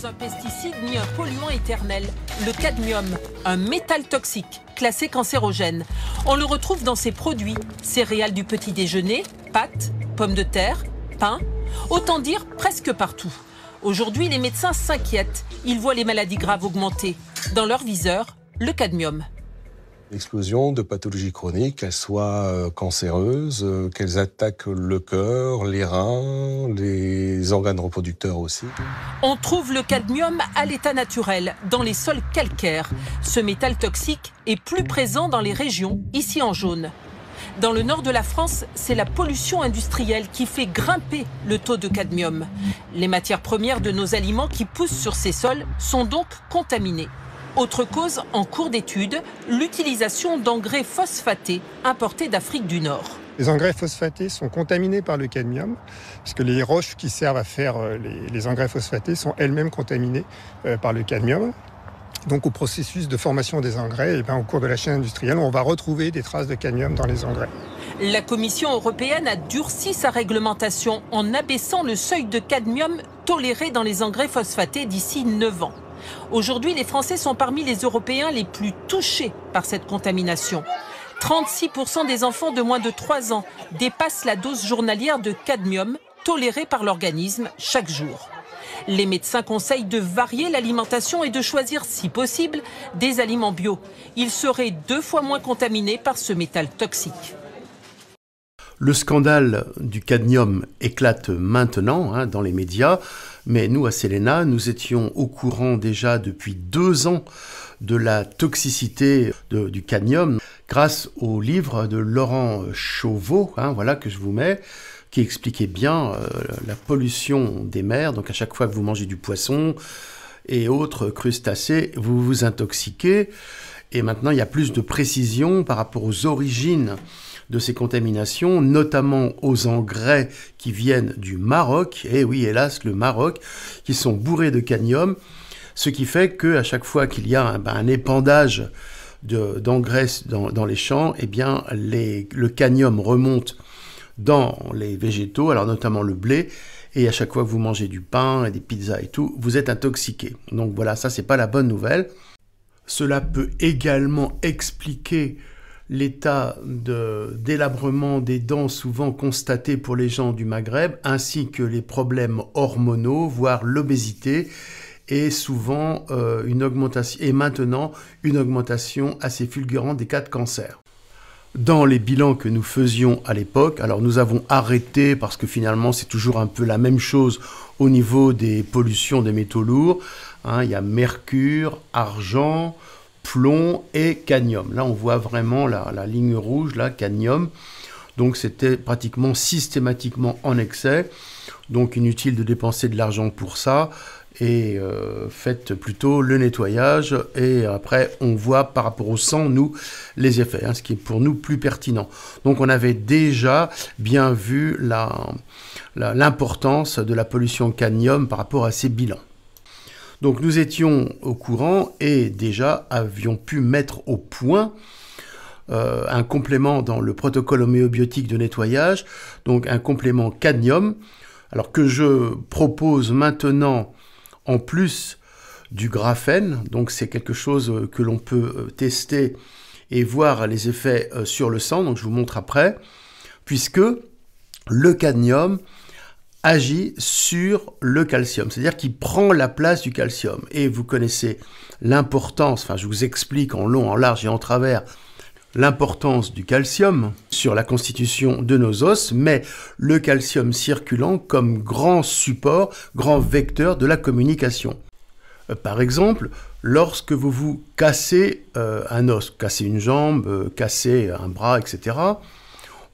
un pesticide ni un polluant éternel. Le cadmium, un métal toxique, classé cancérogène. On le retrouve dans ses produits, céréales du petit déjeuner, pâtes, pommes de terre, pain. Autant dire presque partout. Aujourd'hui, les médecins s'inquiètent. Ils voient les maladies graves augmenter. Dans leur viseur, le cadmium. L'explosion de pathologies chroniques, qu'elles soient cancéreuses, qu'elles attaquent le cœur, les reins, les organes reproducteurs aussi. On trouve le cadmium à l'état naturel, dans les sols calcaires. Ce métal toxique est plus présent dans les régions, ici en jaune. Dans le nord de la France, c'est la pollution industrielle qui fait grimper le taux de cadmium. Les matières premières de nos aliments qui poussent sur ces sols sont donc contaminées. Autre cause en cours d'étude, l'utilisation d'engrais phosphatés importés d'Afrique du Nord. Les engrais phosphatés sont contaminés par le cadmium, puisque les roches qui servent à faire les engrais phosphatés sont elles-mêmes contaminées par le cadmium. Donc au processus de formation des engrais, au cours de la chaîne industrielle, on va retrouver des traces de cadmium dans les engrais. La Commission européenne a durci sa réglementation en abaissant le seuil de cadmium toléré dans les engrais phosphatés d'ici 9 ans. Aujourd'hui, les Français sont parmi les Européens les plus touchés par cette contamination. 36% des enfants de moins de 3 ans dépassent la dose journalière de cadmium tolérée par l'organisme chaque jour. Les médecins conseillent de varier l'alimentation et de choisir, si possible, des aliments bio. Ils seraient 2 fois moins contaminés par ce métal toxique. Le scandale du cadmium éclate maintenant dans les médias, mais nous, à Céléna, nous étions au courant déjà depuis 2 ans de la toxicité du cadmium grâce au livre de Laurent Chauveau, que je vous mets, qui expliquait bien la pollution des mers. Donc à chaque fois que vous mangez du poisson et autres crustacés, vous vous intoxiquez. Et maintenant, il y a plus de précision par rapport aux origines de ces contaminations, notamment aux engrais qui viennent du Maroc, et oui, hélas, le Maroc, qui sont bourrés de cadmium, ce qui fait qu'à chaque fois qu'il y a un épandage d'engrais dans les champs, eh bien, le cadmium remonte dans les végétaux, alors notamment le blé, et à chaque fois que vous mangez du pain et des pizzas et tout, vous êtes intoxiqué. Donc voilà, ça c'est pas la bonne nouvelle. Cela peut également expliquer l'état de délabrement des dents souvent constaté pour les gens du Maghreb, ainsi que les problèmes hormonaux, voire l'obésité, et souvent maintenant une augmentation assez fulgurante des cas de cancer. Dans les bilans que nous faisions à l'époque, alors nous avons arrêté parce que finalement c'est toujours un peu la même chose au niveau des pollutions des métaux lourds. Il y a mercure, argent, plomb et cadmium. Là on voit vraiment la ligne rouge, là, cadmium. Donc c'était pratiquement systématiquement en excès. Donc inutile de dépenser de l'argent pour ça. Et faites plutôt le nettoyage et après on voit par rapport au sang, nous, les effets, ce qui est pour nous plus pertinent. Donc on avait déjà bien vu l'importance de la pollution cadmium par rapport à ces bilans. Donc nous étions au courant et déjà avions pu mettre au point un complément dans le protocole homéobiotique de nettoyage, donc un complément cadmium, alors que je propose maintenant en plus du graphène. Donc c'est quelque chose que l'on peut tester et voir les effets sur le sang, donc je vous montre après, puisque le cadmium agit sur le calcium, c'est-à-dire qu'il prend la place du calcium. Et vous connaissez l'importance, je vous explique en long, en large et en travers, l'importance du calcium sur la constitution de nos os, mais le calcium circulant comme grand support, grand vecteur de la communication. Par exemple, lorsque vous vous cassez un os, cassez une jambe, cassez un bras, etc.,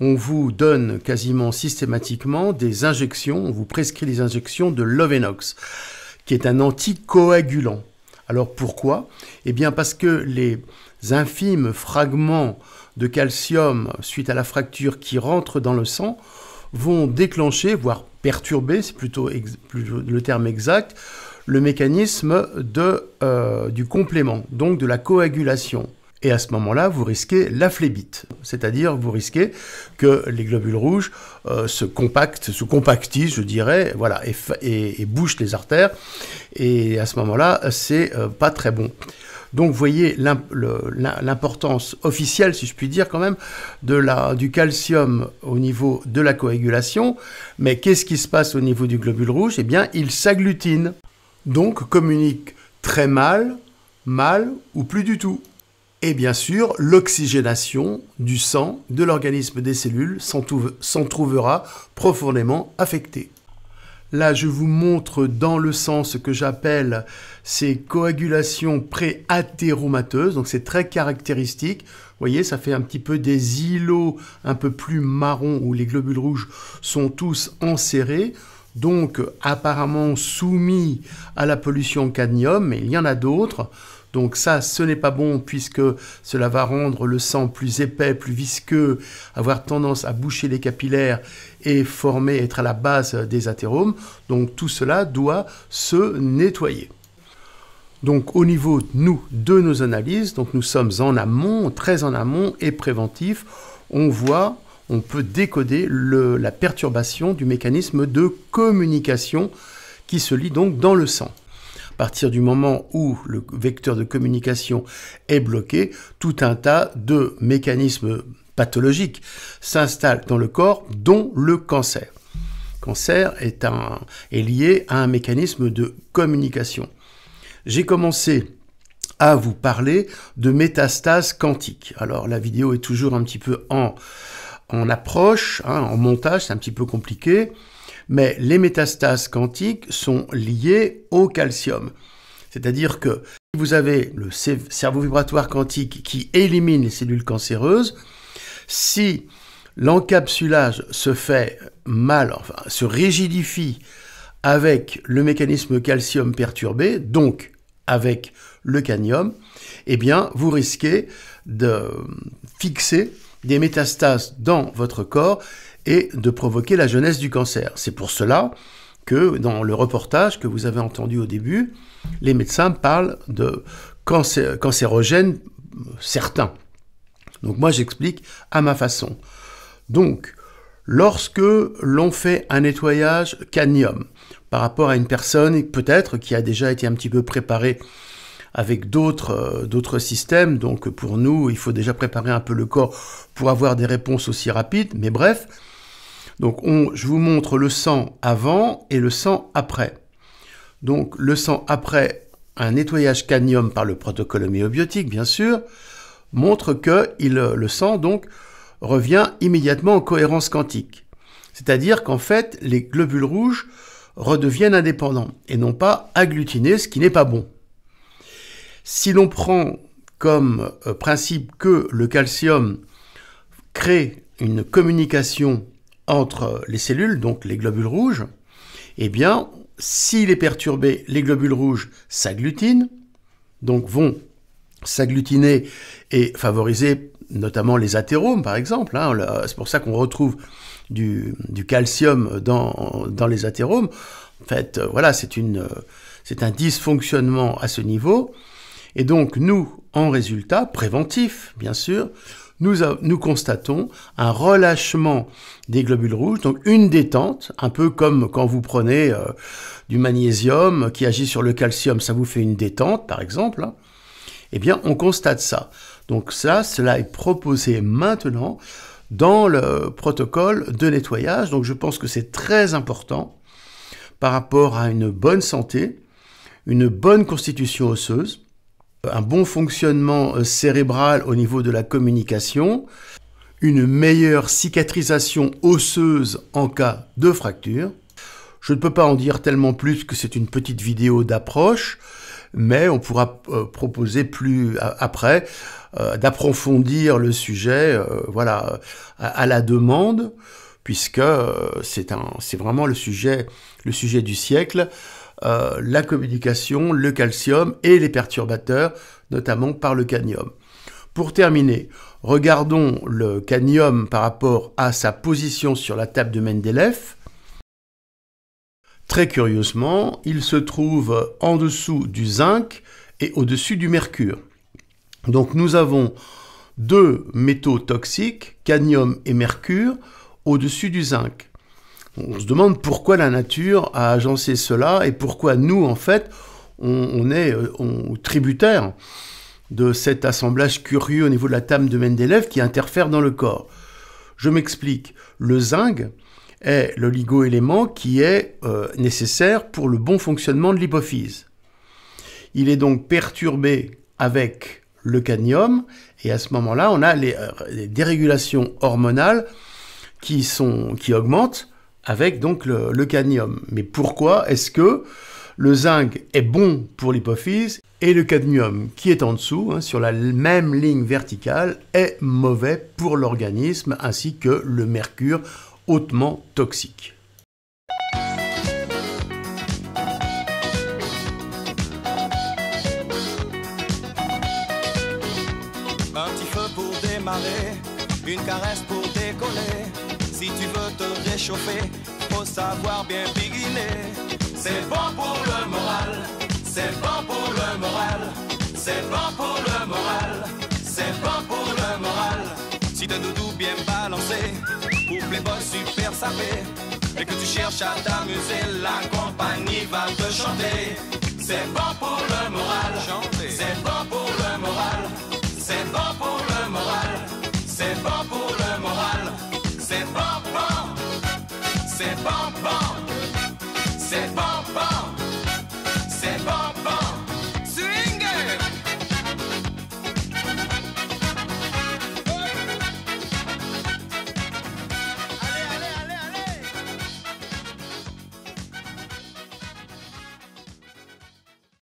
on vous donne quasiment systématiquement des injections, on vous prescrit des injections de Lovenox, qui est un anticoagulant. Alors pourquoi ? Eh bien parce que les infimes fragments de calcium suite à la fracture qui rentrent dans le sang vont déclencher, voire perturber, c'est plutôt le terme exact, le mécanisme du complément, donc de la coagulation. Et à ce moment-là, vous risquez la phlébite, c'est-à-dire vous risquez que les globules rouges se compactisent, je dirais, voilà, et bouchent les artères. Et à ce moment-là, c'est pas très bon. Donc, vous voyez l'importance officielle, si je puis dire quand même, du calcium au niveau de la coagulation. Mais qu'est-ce qui se passe au niveau du globule rouge? Eh bien, il s'agglutine, donc communique très mal ou plus du tout. Et bien sûr, l'oxygénation du sang, de l'organisme des cellules s'en trouvera profondément affectée. Là, je vous montre dans le sang ce que j'appelle ces coagulations pré-athéromateuses. Donc, c'est très caractéristique. Vous voyez, ça fait un petit peu des îlots un peu plus marrons où les globules rouges sont tous enserrés. Donc, apparemment soumis à la pollution cadmium, mais il y en a d'autres. Donc ça, ce n'est pas bon puisque cela va rendre le sang plus épais, plus visqueux, avoir tendance à boucher les capillaires et être à la base des athéromes. Donc tout cela doit se nettoyer. Donc au niveau, de nos analyses, donc nous sommes en amont, très en amont et préventif, on peut décoder la perturbation du mécanisme de communication qui se lie donc dans le sang. À partir du moment où le vecteur de communication est bloqué, tout un tas de mécanismes pathologiques s'installent dans le corps, dont le cancer. Le cancer est lié à un mécanisme de communication. J'ai commencé à vous parler de métastases quantiques. Alors la vidéo est toujours un petit peu en approche, en montage, c'est un petit peu compliqué. Mais les métastases quantiques sont liées au calcium. C'est-à-dire que si vous avez le cerveau vibratoire quantique qui élimine les cellules cancéreuses, si l'encapsulage se fait mal, enfin se rigidifie avec le mécanisme calcium perturbé, donc avec le cadmium, eh bien vous risquez de fixer des métastases dans votre corps et de provoquer la jeunesse du cancer. C'est pour cela que dans le reportage que vous avez entendu au début, les médecins parlent de cancérogènes certains. Donc moi j'explique à ma façon. Donc lorsque l'on fait un nettoyage cadmium par rapport à une personne peut-être qui a déjà été un petit peu préparée avec d'autres systèmes, donc pour nous il faut déjà préparer un peu le corps pour avoir des réponses aussi rapides, mais bref. Donc je vous montre le sang avant et le sang après. Donc le sang après un nettoyage cadmium par le protocole homéobiotique, bien sûr, montre que le sang donc revient immédiatement en cohérence quantique. C'est-à-dire qu'en fait, les globules rouges redeviennent indépendants et non pas agglutinés, ce qui n'est pas bon. Si l'on prend comme principe que le calcium crée une communication entre les cellules, donc les globules rouges, eh bien, s'il est perturbé, les globules rouges s'agglutinent, donc vont s'agglutiner et favoriser notamment les athéromes, par exemple. C'est pour ça qu'on retrouve du calcium dans les athéromes. En fait, voilà, c'est un dysfonctionnement à ce niveau. Et donc, nous, en résultat, préventif, bien sûr, nous constatons un relâchement des globules rouges, donc une détente, un peu comme quand vous prenez du magnésium qui agit sur le calcium, ça vous fait une détente, par exemple. Eh bien, on constate ça. Donc cela est proposé maintenant dans le protocole de nettoyage. Donc je pense que c'est très important par rapport à une bonne santé, une bonne constitution osseuse, un bon fonctionnement cérébral au niveau de la communication, une meilleure cicatrisation osseuse en cas de fracture. Je ne peux pas en dire tellement plus que c'est une petite vidéo d'approche, mais on pourra proposer plus après d'approfondir le sujet voilà, à la demande, puisque c'est vraiment le sujet du siècle. La communication, le calcium et les perturbateurs, notamment par le cadmium. Pour terminer, regardons le cadmium par rapport à sa position sur la table de Mendeleïev. Très curieusement, il se trouve en dessous du zinc et au-dessus du mercure. Donc nous avons deux métaux toxiques, cadmium et mercure, au-dessus du zinc. On se demande pourquoi la nature a agencé cela et pourquoi nous, en fait, on est tributaire de cet assemblage curieux au niveau de la table de Mendeleïev qui interfère dans le corps. Je m'explique. Le zinc est l'oligo-élément qui est nécessaire pour le bon fonctionnement de l'hypophyse. Il est donc perturbé avec le cadmium et à ce moment-là, on a les dérégulations hormonales qui augmentent avec donc le cadmium. Mais pourquoi est-ce que le zinc est bon pour l'hypophyse et le cadmium qui est en dessous, sur la même ligne verticale, est mauvais pour l'organisme, ainsi que le mercure hautement toxique. Un petit feu pour démarrer, une caresse pour décoller. Si tu veux te réchauffer, faut savoir bien biguiner. C'est bon pour le moral, c'est bon pour le moral, c'est bon pour le moral, c'est bon pour le moral. Si t'as doudou bien balancé, pour Playboy super sapé, et que tu cherches à t'amuser, la compagnie va te chanter. C'est bon pour le moral, c'est